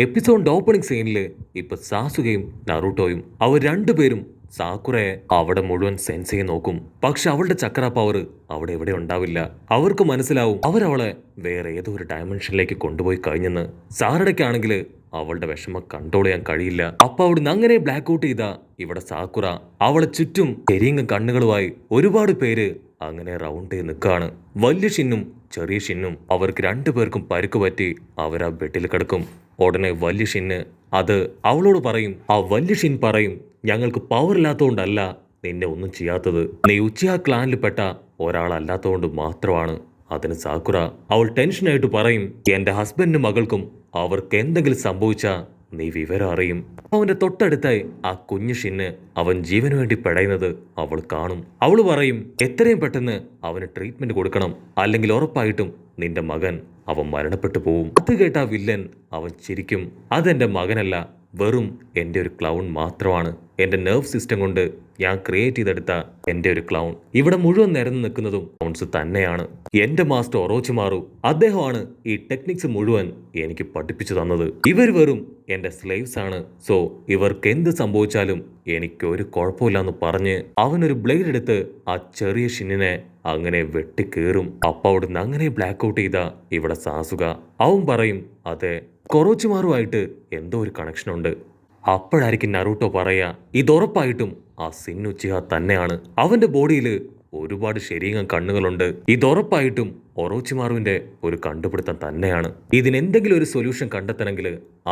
എപ്പിസോഡിന്റെ opening സീനില് ഇപ്പൊ സാസുകയും നറൂട്ടോയും അവർ രണ്ടുപേരും സാക്കുറയെ അവിടെ മുഴുവൻ സെൻസ് ചെയ്ത് നോക്കും. പക്ഷെ അവളുടെ ചക്ര പവർ അവിടെ എവിടെ ഉണ്ടാവില്ല. അവർക്ക് മനസ്സിലാവും അവരവളെ വേറെ ഏതോ ഒരു ഡയമെൻഷനിലേക്ക് കൊണ്ടുപോയി കഴിഞ്ഞെന്ന്. സാറടയ്ക്കാണെങ്കിൽ അവളുടെ വിഷമം കൺട്രോൾ ചെയ്യാൻ കഴിയില്ല. അപ്പൊ അവിടുന്ന് അങ്ങനെ ബ്ലാക്ക് ഔട്ട് ചെയ്ത ഇവിടെ സാക്കുറ അവളെ ചുറ്റും എരിയങ്ങ കണ്ണുകളുമായി ഒരുപാട് പേര് അങ്ങനെ റൗണ്ട് ചെയ്ത് നിൽക്കാണ്. വലിയ ഷിന്നും ചെറിയ ഷിന്നും അവർക്ക് രണ്ടുപേർക്കും പരുക്ക് പറ്റി അവരാ ബെഡിൽ കിടക്കും. ഉടനെ വലിയ ഷിന്ന് അത് അവളോട് പറയും. ആ വലിയ ഷിൻ പറയും, ഞങ്ങൾക്ക് പവർ ഇല്ലാത്തതുകൊണ്ടല്ല നിന്നെ ഒന്നും ചെയ്യാത്തത്, നീ ഉച്ചിയ ക്ലാനിൽപ്പെട്ട ഒരാളല്ലാത്തതുകൊണ്ട് മാത്രമാണ്. അതിന് സാക്കുറ അവൾ ടെൻഷനായിട്ട് പറയും, എന്റെ ഹസ്ബൻഡിനും മകൾക്കും അവർക്ക് എന്തെങ്കിലും സംഭവിച്ചാ നീ വിവരം അറിയും. അവന്റെ തൊട്ടടുത്തായി ആ കുഞ്ഞു ഷിന്ന് അവൻ ജീവന് വേണ്ടി പെടയുന്നത് അവൾ കാണും. അവൾ പറയും, എത്രയും പെട്ടെന്ന് അവന് ട്രീറ്റ്മെന്റ് കൊടുക്കണം, അല്ലെങ്കിൽ ഉറപ്പായിട്ടും നിന്റെ മകൻ അവൻ മരണപ്പെട്ടു പോവും. അത് കേട്ട വില്ലൻ അവൻ ചിരിക്കും, അതെന്റെ മകനല്ല, വെറും എൻ്റെ ഒരു ക്ലൗൺ മാത്രമാണ്. എൻ്റെ നെർവ് സിസ്റ്റം കൊണ്ട് ഞാൻ ക്രിയേറ്റ് ചെയ്തെടുത്ത എൻ്റെ ഒരു ക്ലൗൺ. ഇവിടെ മുഴുവൻ നിരന്ന് നിൽക്കുന്നതും ക്ലൗൺസ് തന്നെയാണ്. എൻ്റെ മാസ്റ്റർ ഒറോച്ചിമാറു, അദ്ദേഹമാണ് ഈ ടെക്നിക്സ് മുഴുവൻ എനിക്ക് പഠിപ്പിച്ചു തന്നത്. ഇവർ വെറും എൻ്റെ സ്ലേവ്സ് ആണ്. സോ ഇവർക്ക് എന്ത് സംഭവിച്ചാലും എനിക്കൊരു കുഴപ്പമില്ലെന്ന് പറഞ്ഞ് അവനൊരു ബ്ലേഡ് എടുത്ത് ആ ചെറിയ ഷിന്നിനെ അങ്ങനെ വെട്ടിക്കേറും. അപ്പൊ അവിടുന്ന് അങ്ങനെ ബ്ലാക്ക് ഔട്ട് ചെയ്ത ഇവിടെ സാസുക അവൻ പറയും, അതെ കൊറോച്ചുമാറുമായിട്ട് എന്തോ ഒരു കണക്ഷൻ ഉണ്ട്. അപ്പോഴായിരിക്കും നറൂട്ടോ പറയാ, ഇതുറപ്പായിട്ടും ആ സിന്നുച്ചിഹ തന്നെയാണ്. അവന്റെ ബോഡിയിൽ ഒരുപാട് ശരീരം കണ്ണുകളുണ്ട്. ഇതുറപ്പായിട്ടും ഒറോച്ചിമാറുവിന്റെ ഒരു കണ്ടുപിടുത്തം തന്നെയാണ്. ഇതിനെന്തെങ്കിലും ഒരു സൊല്യൂഷൻ കണ്ടെത്തണമെങ്കിൽ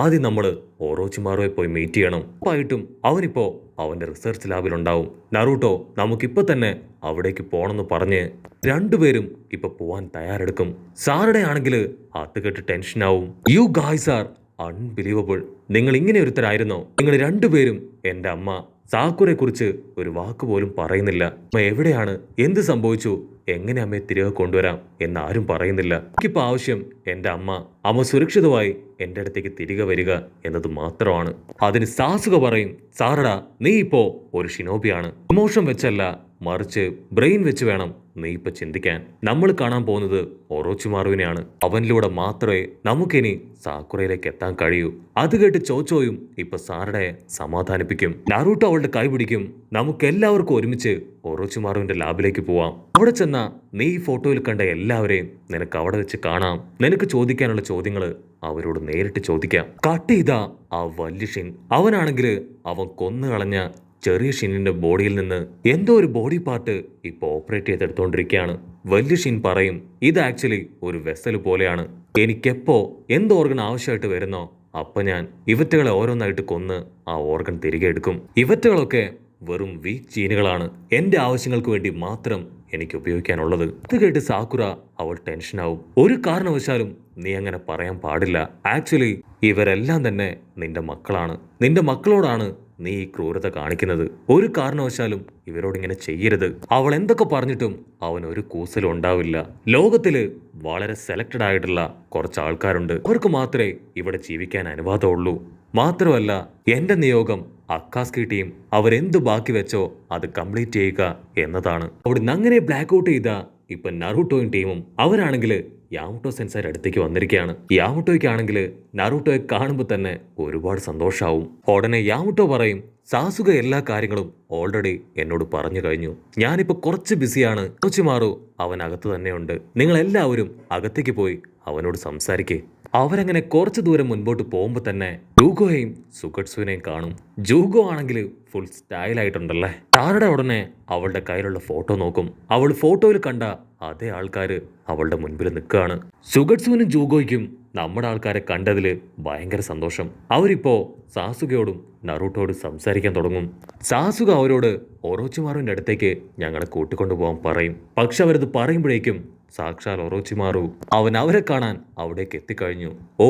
ആദ്യം നമ്മൾ ഒറോച്ചിമാറുവെ പോയി മീറ്റ് ചെയ്യണം. ഉറപ്പായിട്ടും അവനിപ്പോ അവന്റെ റിസർച്ച് ലാബിലുണ്ടാവും. നറൂട്ടോ നമുക്കിപ്പോ തന്നെ അവിടേക്ക് പോണെന്ന് പറഞ്ഞ് രണ്ടുപേരും ഇപ്പൊ പോവാൻ തയ്യാറെടുക്കും. സാറുടെ ആണെങ്കിൽ അത് കേട്ട് ടെൻഷനാവും. You guys are unbelievable. നിങ്ങൾ ഇങ്ങനെ ഒരുത്തരായിരുന്നോ? നിങ്ങൾ രണ്ടുപേരും എൻ്റെ അമ്മ സാക്കുറെ കുറിച്ച് ഒരു വാക്ക് പോലും പറയുന്നില്ല. അമ്മ എവിടെയാണ്, എന്ത് സംഭവിച്ചു, എങ്ങനെ അമ്മയെ തിരികെ കൊണ്ടുവരാം എന്നാരും പറയുന്നില്ല. എനിക്കിപ്പോൾ ആവശ്യം എൻ്റെ അമ്മ സുരക്ഷിതമായി എൻ്റെ അടുത്തേക്ക് തിരികെ വരിക എന്നത് മാത്രമാണ്. അതിന് സാസുക പറയും, സാറടാ നീ ഇപ്പോ ഒരു ഷിനോബിയാണ്. ഇമോഷൻ വെച്ചല്ല, മറിച്ച് ബ്രെയിൻ വെച്ച് വേണം നീ ഇപ്പൊ ചിന്തിക്കാൻ. നമ്മൾ കാണാൻ പോകുന്നത് ഒറോച്ചിമാറുവിനെയാണ്. അവനിലൂടെ മാത്രമേ നമുക്കിനി സാക്കുറയിലേക്ക് എത്താൻ കഴിയൂ. അത് കേട്ട് ചോച്ചോയും ഇപ്പൊ സാറടയെ സമാധാനിപ്പിക്കും. നറൂട്ടോ അവളുടെ കൈ പിടിക്കും. നമുക്ക് എല്ലാവർക്കും ഒരുമിച്ച് ഒറോച്ചിമാറുവിന്റെ ലാബിലേക്ക് പോവാം. അവിടെ ചെന്ന നീ ഈ ഫോട്ടോയിൽ കണ്ട എല്ലാവരെയും നിനക്ക് അവിടെ വെച്ച് കാണാം. നിനക്ക് ചോദിക്കാനുള്ള ചോദ്യങ്ങൾ അവരോട് നേരിട്ട് ചോദിക്കാം. കട്ട് ചെയ്ത ആ വലിയ ഷിൻ അവനാണെങ്കിൽ അവൻ കൊന്നുകളഞ്ഞ ചെറിയ ഷിന്നിന്റെ ബോഡിയിൽ നിന്ന് എന്തോ ഒരു ബോഡി പാർട്ട് ഇപ്പൊ ഓപ്പറേറ്റ് ചെയ്തെടുത്തോണ്ടിരിക്കുകയാണ്. വലിയ ഷിൻ പറയും, ഇത് ആക്ച്വലി ഒരു വെസൽ പോലെയാണ്. എനിക്കെപ്പോ എന്ത് ഓർഗൻ ആവശ്യമായിട്ട് വരുന്നോ അപ്പൊ ഞാൻ ഇവറ്റകളെ ഓരോന്നായിട്ട് കൊന്ന് ആ ഓർഗൻ തിരികെ എടുക്കും. ഇവറ്റകളൊക്കെ വെറും വീക്ക് ജീനുകളാണ്, എന്റെ ആവശ്യങ്ങൾക്ക് വേണ്ടി മാത്രം എനിക്ക് ഉപയോഗിക്കാനുള്ളത്. ഇത് കേട്ട് സാക്കുറ അവൾ ടെൻഷനാവും. ഒരു കാരണവശാലും നീ അങ്ങനെ പറയാൻ പാടില്ല. ആക്ച്വലി ഇവരെല്ലാം തന്നെ നിന്റെ മക്കളാണ്. നിന്റെ മക്കളോടാണ് നീ ഈ ക്രൂരത കാണിക്കുന്നത്. ഒരു കാരണവശാലും ഇവരോടിങ്ങനെ ചെയ്യരുത്. അവൾ എന്തൊക്കെ പറഞ്ഞിട്ടും അവൻ ഒരു കൂസലും ഉണ്ടാവില്ല. ലോകത്തില് വളരെ സെലക്റ്റഡ് ആയിട്ടുള്ള കുറച്ച് ആൾക്കാരുണ്ട്, അവർക്ക് മാത്രമേ ഇവിടെ ജീവിക്കാൻ അനുവാദമുള്ളൂ. മാത്രമല്ല എന്റെ നിയോഗം അക്കാസ്കി ടീം അവരെന്ത് ബാക്കി വെച്ചോ അത് കംപ്ലീറ്റ് ചെയ്യുക എന്നതാണ്. അവിടുന്ന് അങ്ങനെ ബ്ലാക്ക് ഔട്ട് ചെയ്ത ഇപ്പൊ നറൂട്ടോയും ടീമും അവരാണെങ്കിൽ യാമുട്ടോ സെൻസൈയുടെ അടുത്തേക്ക് വന്നിരിക്കുകയാണ്. യാമുട്ടോയ്ക്കാണെങ്കിൽ നറൂട്ടോയെ കാണുമ്പോൾ തന്നെ ഒരുപാട് സന്തോഷാവും. ഉടനെ യാമുട്ടോ പറയും, സാസുക എല്ലാ കാര്യങ്ങളും ഓൾറെഡി എന്നോട് പറഞ്ഞു കഴിഞ്ഞു. ഞാനിപ്പോ കുറച്ച് ബിസിയാണ്. ഒറോച്ചിമാറു അവൻ അകത്ത് തന്നെയുണ്ട്. നിങ്ങൾ എല്ലാവരും അകത്തേക്ക് പോയി അവനോട് സംസാരിക്കേ. അവരങ്ങനെ കുറച്ചു ദൂരം മുൻപോട്ട് പോകുമ്പോൾ തന്നെ ജൂഗോയെയും സുഗട്സുവിനെയും കാണും. ജൂഗോ ആണെങ്കിൽ ഫുൾ സ്റ്റൈലായിട്ടുണ്ടല്ലേ. താരുടെ ഉടനെ അവളുടെ കയ്യിലുള്ള ഫോട്ടോ നോക്കും. അവൾ ഫോട്ടോയിൽ കണ്ട അതേ ആൾക്കാര് അവളുടെ മുൻപിൽ നിൽക്കുകയാണ്. സുഗട്സുവിനും ജൂഗോയ്ക്കും നമ്മുടെ ആൾക്കാരെ കണ്ടതില് ഭയങ്കര സന്തോഷം. അവരിപ്പോ സാസുകയോടും നറൂട്ടോയോടും സംസാരിക്കാൻ തുടങ്ങും. സാസുക അവരോട് ഒറോച്ചിമാറുവിന്റെ അടുത്തേക്ക് ഞങ്ങളെ കൂട്ടിക്കൊണ്ടുപോകാൻ പറയും. പക്ഷെ അവരത് പറയുമ്പോഴേക്കും സാക്ഷാൽ ഒറോച്ചിമാറു അവൻ അവരെ കാണാൻ അവിടേക്ക് എത്തിക്കഴിഞ്ഞു. ഓ,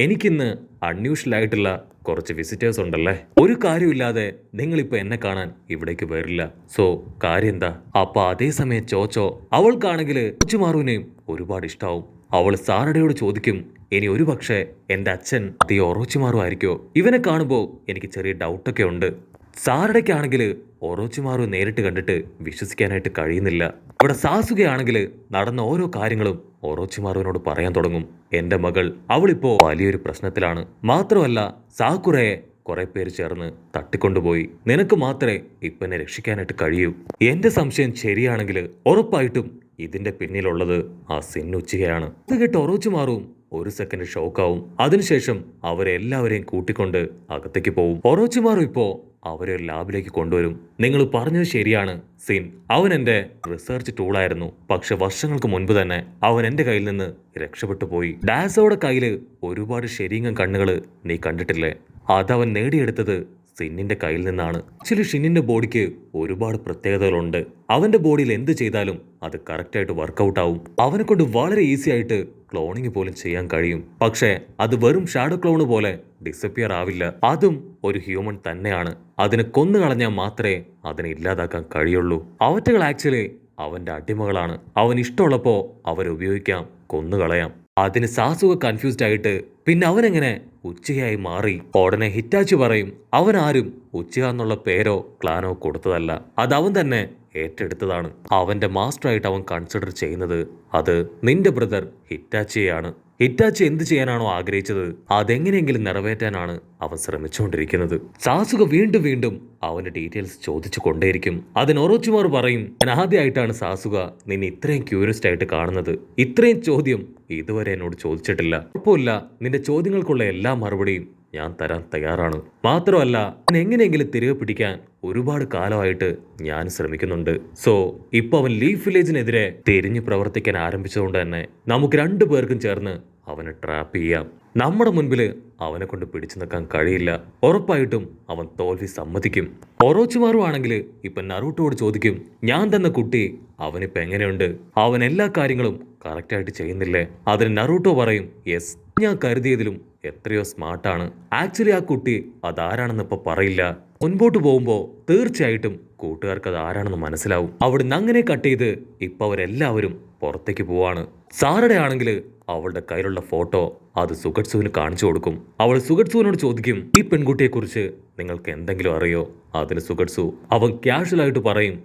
എനിക്കിന്ന് അൺയൂഷ്വൽ ആയിട്ടുള്ള കുറച്ച് വിസിറ്റേഴ്സ് ഉണ്ടല്ലേ. ഒരു കാര്യമില്ലാതെ നിങ്ങളിപ്പോ എന്നെ കാണാൻ ഇവിടേക്ക് വരില്ല. സോ കാര്യം എന്താ? അപ്പൊ അതേസമയം ചോച്ചോ അവൾക്കാണെങ്കിൽ ഒറോച്ചിമാറുവിനെയും ഒരുപാട് ഇഷ്ടാവും. അവൾ സാറടയോട് ചോദിക്കും, ഇനി ഒരു പക്ഷേ എന്റെ അച്ഛൻ ഈ ഒറോച്ചിമാറു ആയിരിക്കോ? ഇവനെ കാണുമ്പോൾ എനിക്ക് ചെറിയ ഡൗട്ടൊക്കെ ഉണ്ട്. സാറടയ്ക്കാണെങ്കിൽ ഒറോച്ചിമാറു നേരിട്ട് കണ്ടിട്ട് വിശ്വസിക്കാനായിട്ട് കഴിയുന്നില്ല. ഇവിടെ സാസുകയാണെങ്കിൽ നടന്ന ഓരോ കാര്യങ്ങളും ഒറോച്ചിമാറുവിനോട് പറയാൻ തുടങ്ങും. എന്റെ മകൾ അവളിപ്പോ വലിയൊരു പ്രശ്നത്തിലാണ്. മാത്രമല്ല സാക്കുറയെ കുറെ പേര് ചേർന്ന് തട്ടിക്കൊണ്ടുപോയി. നിനക്ക് മാത്രമേ ഇപ്പൊ എന്നെ രക്ഷിക്കാനായിട്ട് കഴിയൂ. എന്റെ സംശയം ശരിയാണെങ്കിൽ ഉറപ്പായിട്ടും ഇതിന്റെ പിന്നിലുള്ളത് ആ സിന്നുച്ചികയാണ്. ഇത് കേട്ട് ഒറോച്ചിമാറും ഒരു സെക്കൻഡ് ഷോക്കാവും. അതിനുശേഷം അവരെല്ലാവരെയും കൂട്ടിക്കൊണ്ട് അകത്തേക്ക് പോവും. ഒറോച്ചിമാറും ഇപ്പോ അവരെ ഒരു ലാബിലേക്ക് കൊണ്ടുവരും. നിങ്ങൾ പറഞ്ഞത് ശരിയാണ് സീൻ, അവൻ എന്റെ റിസർച്ച് ടൂളായിരുന്നു. പക്ഷെ വർഷങ്ങൾക്ക് മുൻപ് തന്നെ അവൻ എന്റെ കയ്യിൽ നിന്ന് രക്ഷപ്പെട്ടു പോയി. ഡാസോയുടെ കയ്യില് ഒരുപാട് ശരീരം കണ്ണുകള് നീ കണ്ടിട്ടില്ലേ? അതവൻ നേടിയെടുത്തത് സിന്നിന്റെ കയ്യിൽ നിന്നാണ്. ആക്ച്വലി ഷിന്നിന്റെ ബോഡിക്ക് ഒരുപാട് പ്രത്യേകതകളുണ്ട്. അവന്റെ ബോഡിയിൽ എന്ത് ചെയ്താലും അത് കറക്റ്റായിട്ട് വർക്കൗട്ട് ആവും. അവനെ കൊണ്ട് വളരെ ഈസി ആയിട്ട് ക്ലോണിങ് പോലും ചെയ്യാൻ കഴിയും. പക്ഷേ അത് വെറും ഷാഡോ ക്ലോണ് പോലെ ഡിസപ്പിയർ ആവില്ല. അതും ഒരു ഹ്യൂമൻ തന്നെയാണ്. അതിനെ കൊന്നുകളഞ്ഞാൽ മാത്രമേ അതിനെ ഇല്ലാതാക്കാൻ കഴിയുള്ളൂ. അവറ്റകൾ ആക്ച്വലി അവന്റെ അടിമകളാണ്. അവൻ ഇഷ്ടമുള്ളപ്പോ അവരെ ഉപയോഗിക്കാം, കൊന്നുകളയാം. അതിന് സാസുക കൺഫ്യൂസ്ഡ് ആയിട്ട് പിന്നെ അവനെങ്ങനെ ഉച്ചയായി മാറി? ഉടനെ ഹിറ്റാച്ചി പറയും അവൻ ആരും ഉച്ചയ എന്നുള്ള പേരോ ക്ലാനോ കൊടുത്തതല്ല, അത് അവൻ തന്നെ ഏറ്റെടുത്തതാണ്. അവന്റെ മാസ്റ്ററായിട്ട് അവൻ കൺസിഡർ ചെയ്യുന്നത് അത് നിന്റെ ബ്രദർ ഹിറ്റാച്ചിയെയാണ്. ഹിറ്റാച്ചി എന്ത് ചെയ്യാനാണോ ആഗ്രഹിച്ചത് അതെങ്ങനെയെങ്കിലും നിറവേറ്റാനാണ് അവൻ ശ്രമിച്ചുകൊണ്ടിരിക്കുന്നത്. സാസുക വീണ്ടും വീണ്ടും അവന്റെ ഡീറ്റെയിൽസ് ചോദിച്ചു കൊണ്ടേയിരിക്കും. അതിന് ഒറോച്ചിമാർ പറയും ഞാൻ ആദ്യമായിട്ടാണ് സാസുക നിന്നെ ഇത്രയും ക്യൂരിയസ്ഡ് ആയിട്ട് കാണുന്നത്. ഇത്രയും ചോദ്യം ഇതുവരെ എന്നോട് ചോദിച്ചിട്ടില്ല. കുഴപ്പമില്ല, നിന്റെ ചോദ്യങ്ങൾക്കുള്ള എല്ലാ മറുപടിയും ഞാൻ തരാൻ തയ്യാറാണ്. മാത്രമല്ല എങ്ങനെയെങ്കിലും തിരികെ പിടിക്കാൻ ഒരുപാട് കാലമായിട്ട് ഞാൻ ശ്രമിക്കുന്നുണ്ട്. സോ ഇപ്പൊ അവൻ ലീഫ് വില്ലേജിനെതിരെ തിരിഞ്ഞു പ്രവർത്തിക്കാൻ ആരംഭിച്ചതുകൊണ്ട് തന്നെ നമുക്ക് രണ്ടു പേർക്കും ചേർന്ന് അവനെ ട്രാപ്പ് ചെയ്യാം. നമ്മുടെ മുൻപിൽ അവനെ കൊണ്ട് പിടിച്ചു നിൽക്കാൻ കഴിയില്ല. ഉറപ്പായിട്ടും അവൻ തോൽവി സമ്മതിക്കും. ഒറോച്ചിമാറു ആണെങ്കിൽ ഇപ്പൊ നറൂട്ടോട് ചോദിക്കും ഞാൻ തന്ന കുട്ടി അവനിപ്പോ എങ്ങനെയുണ്ട്? അവൻ എല്ലാ കാര്യങ്ങളും കറക്റ്റായിട്ട് ചെയ്യുന്നില്ലേ? അതിന് നറൂട്ടോ പറയും യെസ്, ഞാൻ കരുതിയതിലും എത്രയോ സ്മാർട്ടാണ്. ആക്ച്വലി ആ കുട്ടി അതാരാണെന്ന് ഇപ്പൊ പറയില്ല. മുൻപോട്ട് പോകുമ്പോ തീർച്ചയായിട്ടും കൂട്ടുകാർക്ക് അത് ആരാണെന്ന് മനസ്സിലാവും. അവിടുന്ന് അങ്ങനെ കട്ട് ചെയ്ത് ഇപ്പൊ അവരെല്ലാവരും പുറത്തേക്ക് പോവാണ്. സാറയുടെ ആണെങ്കിൽ അവളുടെ കയ്യിലുള്ള ഫോട്ടോ അത് സുഗട്സുവിന് കാണിച്ചു കൊടുക്കും. അവൾ സുഗട്സുവിനോട് ചോദിക്കും ഈ പെൺകുട്ടിയെ കുറിച്ച് നിങ്ങൾക്ക് എന്തെങ്കിലും അറിയോ? അതിന് സുഗട്സു അവൻ കാഷ്വൽ ആയിട്ട് പറയും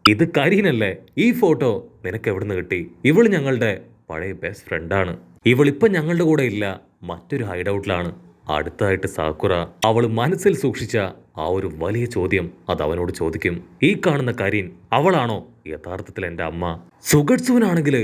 ഇത് കരീനല്ലേ? ഈ ഫോട്ടോ നിനക്ക് എവിടുന്ന് കിട്ടി? ഇവള് ഞങ്ങളുടെ പഴയ ബെസ്റ്റ് ഫ്രണ്ടാണ്. ഇവളിപ്പം ഞങ്ങളുടെ കൂടെ ഇല്ല, മറ്റൊരു ഹൈഡൌട്ടിലാണ്. അടുത്തതായിട്ട് സാക്കുറ അവൾ മനസ്സിൽ സൂക്ഷിച്ച ആ ഒരു വലിയ ചോദ്യം അത് അവനോട് ചോദിക്കും. ഈ കാണുന്ന കരീൻ അവളാണോ യഥാർത്ഥത്തിൽ എൻ്റെ അമ്മ? സുഗട്സുവിനാണെങ്കിൽ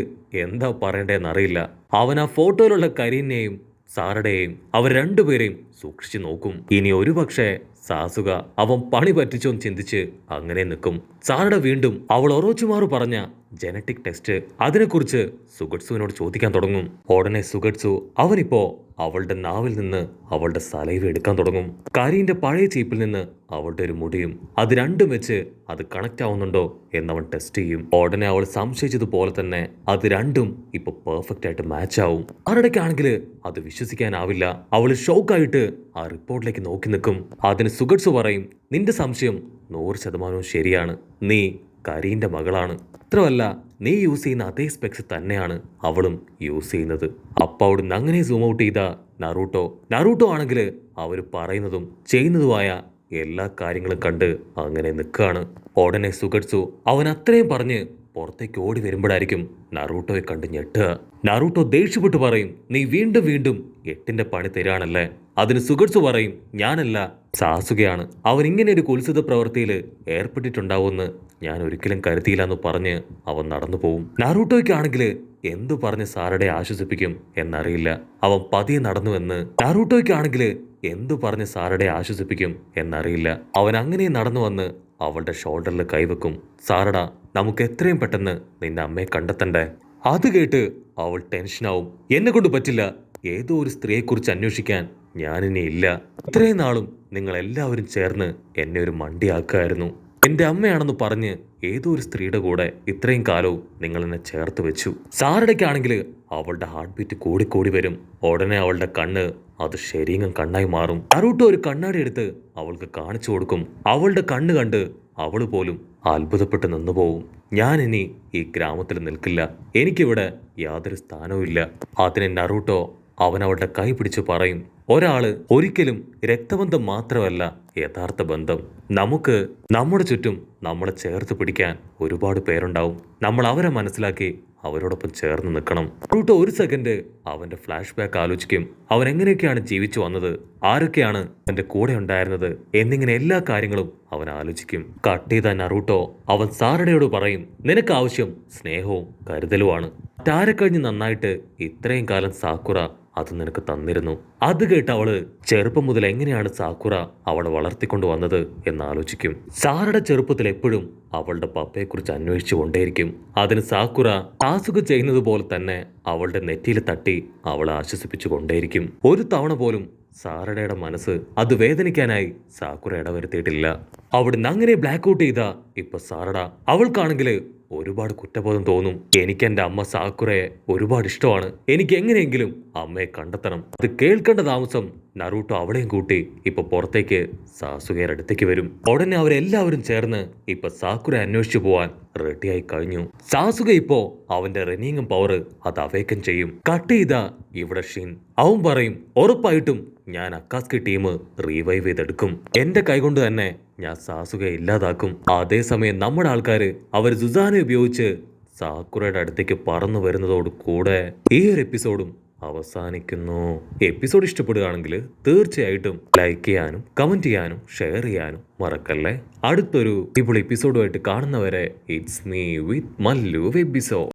എന്താ പറയണ്ടേന്ന് അറിയില്ല. അവൻ ആ ഫോട്ടോയിലുള്ള കരീനെയും സാറയുടെയും അവർ രണ്ടുപേരെയും സൂക്ഷിച്ചു നോക്കും. ഇനി ഒരുപക്ഷെ സാസുക അവൻ പണി പറ്റിച്ചോന്ന് ചിന്തിച്ച് അങ്ങനെ നിൽക്കും. സാറയുടെ വീണ്ടും അവൾ ഒറോച്ചിമാറു പറഞ്ഞ ജനറ്റിക് ടെസ്റ്റ് അതിനെക്കുറിച്ച് സുഗട്സുവിനോട് ചോദിക്കാൻ തുടങ്ങും. ഉടനെ സുഗട്സു അവനിപ്പോ അവളുടെ നാവിൽ നിന്ന് അവളുടെ സലൈവ എടുക്കാൻ തുടങ്ങും. കരീന്റെ പഴയ ചീപ്പിൽ നിന്ന് അവളുടെ ഒരു മുടിയും അത് രണ്ടും വെച്ച് അത് കണക്ട് ആവുന്നുണ്ടോ എന്നവൻ ടെസ്റ്റ് ചെയ്യും. ഉടനെ അവൾ സംശയിച്ചതുപോലെ തന്നെ അത് രണ്ടും ഇപ്പൊ പെർഫെക്റ്റ് ആയിട്ട് മാച്ച് ആവും. ആരുടെക്കാണെങ്കിൽ അത് വിശ്വസിക്കാനാവില്ല. അവൾ ഷോക്കായിട്ട് ആ റിപ്പോർട്ടിലേക്ക് നോക്കി നിൽക്കും. അതിന് സുഗട്സു പറയും നിന്റെ സംശയം 100% ശരിയാണ്. നീ കരീന്റെ മകളാണ്. മാത്രമല്ല നീ യൂസ് ചെയ്യുന്ന അതേ സ്പെക്സ് തന്നെയാണ് അവളും യൂസ് ചെയ്യുന്നത്. അപ്പൊ അവിടുന്ന് അങ്ങനെ സൂം ഔട്ട് ചെയ്ത നറൂട്ടോ ആണെങ്കിൽ അവർ പറയുന്നതും ചെയ്യുന്നതുമായ എല്ലാ കാര്യങ്ങളും കണ്ട് അങ്ങനെ നിൽക്കുകയാണ്. ഉടനെ സുഗട്സു അവൻ അത്രയും പറഞ്ഞ് പുറത്തേക്ക് ഓടി വരുമ്പോഴായിരിക്കും നറൂട്ടോയെ കണ്ട് ഞെട്ടുക. നറൂട്ടോ ദേഷ്യപ്പെട്ട് പറയും നീ വീണ്ടും വീണ്ടും 8ന്റെ പണി തരാണല്ലേ? അതിന് സുഗട്സു പറയും ഞാനല്ല, സാസുകയാണ്. അവൻ ഇങ്ങനെ ഒരു കുൽസിത പ്രവൃത്തിയിൽ ഏർപ്പെട്ടിട്ടുണ്ടാവുമെന്ന് ഞാൻ ഒരിക്കലും കരുതിയില്ല എന്ന് പറഞ്ഞ് അവൻ നടന്നു പോവും. നറൂട്ടോയ്ക്കാണെങ്കിൽ എന്തു പറഞ്ഞ് സാറയുടെ ആശ്വസിപ്പിക്കും എന്നറിയില്ല. അവൻ പതിയെ നടന്നുവെന്ന് നറൂട്ടോയ്ക്കാണെങ്കിൽ എന്തു പറഞ്ഞ് സാറയുടെ ആശ്വസിപ്പിക്കും എന്നറിയില്ല. അവൻ അങ്ങനെ നടന്നു വന്ന് അവളുടെ ഷോൾഡറിൽ കൈവെക്കും. സാറടാ, നമുക്ക് എത്രയും പെട്ടെന്ന് നിന്റെ അമ്മയെ കണ്ടെത്തണ്ടേ? അത് കേട്ട് അവൾ ടെൻഷനാവും. എന്നെ കൊണ്ട് പറ്റില്ല, ഏതോ ഒരു സ്ത്രീയെക്കുറിച്ച് അന്വേഷിക്കാൻ ഞാനിനി ഇല്ല. ഇത്രയും നാളും നിങ്ങൾ എല്ലാവരും ചേർന്ന് എന്നെ ഒരു മണ്ടിയാക്കായിരുന്നു. എന്റെ അമ്മയാണെന്ന് പറഞ്ഞ് ഏതോ ഒരു സ്ത്രീയുടെ കൂടെ ഇത്രയും കാലവും നിങ്ങൾ എന്നെ ചേർത്ത് വെച്ചു. സാറടയ്ക്കാണെങ്കിൽ അവളുടെ ഹാർട്ട് ബീറ്റ് കൂടിക്കൂടി വരും. ഉടനെ അവളുടെ കണ്ണ് അത് ശരീരം കണ്ണായി മാറും. നറൂട്ടോ ഒരു കണ്ണാടി എടുത്ത് അവൾക്ക് കാണിച്ചു കൊടുക്കും. അവളുടെ കണ്ണ് കണ്ട് അവള് പോലും അത്ഭുതപ്പെട്ട് നിന്നുപോവും. ഞാൻ ഇനി ഈ ഗ്രാമത്തിൽ നിൽക്കില്ല, എനിക്കിവിടെ യാതൊരു സ്ഥാനവും ഇല്ല. അതിന് നറൂട്ടോ അവൻ അവളുടെ കൈ പിടിച്ച് പറയും ഒരാള് ഒരിക്കലും രക്തബന്ധം മാത്രമല്ല യഥാർത്ഥ ബന്ധം. നമുക്ക് നമ്മുടെ ചുറ്റും നമ്മളെ ചേർത്ത് പിടിക്കാൻ ഒരുപാട് പേരുണ്ടാവും. നമ്മൾ അവരെ മനസ്സിലാക്കി അവരോടൊപ്പം ചേർന്ന് നിൽക്കണം. റൂട്ടോ ഒരു സെക്കൻഡ് അവന്റെ ഫ്ലാഷ് ബാക്ക് ആലോചിക്കും. അവൻ എങ്ങനെയൊക്കെയാണ് ജീവിച്ചു വന്നത്, ആരൊക്കെയാണ് അവന്റെ കൂടെ ഉണ്ടായിരുന്നത് എന്നിങ്ങനെ എല്ലാ കാര്യങ്ങളും അവൻ ആലോചിക്കും. കട്ട് ചെയ്ത നറൂട്ടോ അവൻ സാറഡയോട് പറയും, നിനക്ക് ആവശ്യം സ്നേഹവും കരുതലുമാണ്. ടാരെ കഴിഞ്ഞ് നന്നായിട്ട് ഇത്രയും കാലം സാക്കുറ അത് നിനക്ക് തന്നിരുന്നു. അത് കേട്ട് അവള് ചെറുപ്പം മുതൽ എങ്ങനെയാണ് സാക്കുറ അവളെ വളർത്തിക്കൊണ്ടു വന്നത് എന്ന് ആലോചിക്കും. സാറയുടെ ചെറുപ്പത്തിൽ എപ്പോഴും അവളുടെ പപ്പയെക്കുറിച്ച് അന്വേഷിച്ചു കൊണ്ടേയിരിക്കും. അതിന് സാക്കുറ സാസുക ചെയ്യുന്നത് പോലെ തന്നെ അവളുടെ നെറ്റിയിൽ തട്ടി അവളെ ആശ്വസിപ്പിച്ചു കൊണ്ടേയിരിക്കും. ഒരു തവണ പോലും സാറഡയുടെ മനസ്സ് അത് വേദനിക്കാനായി സാക്കുറ ഇടവരുത്തിയിട്ടില്ല. അവിടുന്ന് അങ്ങനെ ബ്ലാക്ക് ഔട്ട് ചെയ്ത ഇപ്പൊ സാറഡ അവൾക്കാണെങ്കിൽ ഒരുപാട് കുറ്റബോധം തോന്നും. എനിക്ക് എന്റെ അമ്മ സാക്കുറയെ ഒരുപാട് ഇഷ്ടമാണ്. എനിക്ക് എങ്ങനെയെങ്കിലും അമ്മയെ കണ്ടെത്തണം. അത് കേൾക്കേണ്ട താമസം നറൂട്ടോ അവളെയും കൂട്ടി ഇപ്പൊ പുറത്തേക്ക് സാസുകയുടെ അടുത്തേക്ക് വരും. ഉടനെ അവരെല്ലാവരും ചേർന്ന് ഇപ്പൊ സാക്കുറ അന്വേഷിച്ചു പോവാൻ റെഡിയായി കഴിഞ്ഞു. സാസുക ഇപ്പോ അവന്റെ റെനിങ് പവർ അത് അവേക്കൻ ചെയ്യും. കട്ട് ചെയ്ത ഇവിടെ ഷിൻ അവൻ പറയും, ഉറപ്പായിട്ടും ഞാൻ അക്കാസ്കി ടീം റീവൈവ് ചെയ്തെടുക്കും. എന്റെ കൈകൊണ്ട് തന്നെ ഞാൻ സാസുകയെ ഇല്ലാതാക്കും. അതേസമയം നമ്മുടെ ആൾക്കാര് അവർ സുസാനെ ഉപയോഗിച്ച് സാക്കുറയുടെ അടുത്തേക്ക് പറന്നു വരുന്നതോട് കൂടെ ഈ ഒരു എപ്പിസോഡും അവസാനിക്കുന്നു. എപ്പിസോഡ് ഇഷ്ടപ്പെടുകയാണെങ്കിൽ തീർച്ചയായിട്ടും ലൈക്ക് ചെയ്യാനും കമന്റ് ചെയ്യാനും ഷെയർ ചെയ്യാനും മറക്കല്ലേ. അടുത്തൊരു ഇപ്പോൾ എപ്പിസോഡുമായിട്ട് കാണുന്നവരെ ഇറ്റ്സ് മീ വിത്ത് മല്ലു വെബിസോ.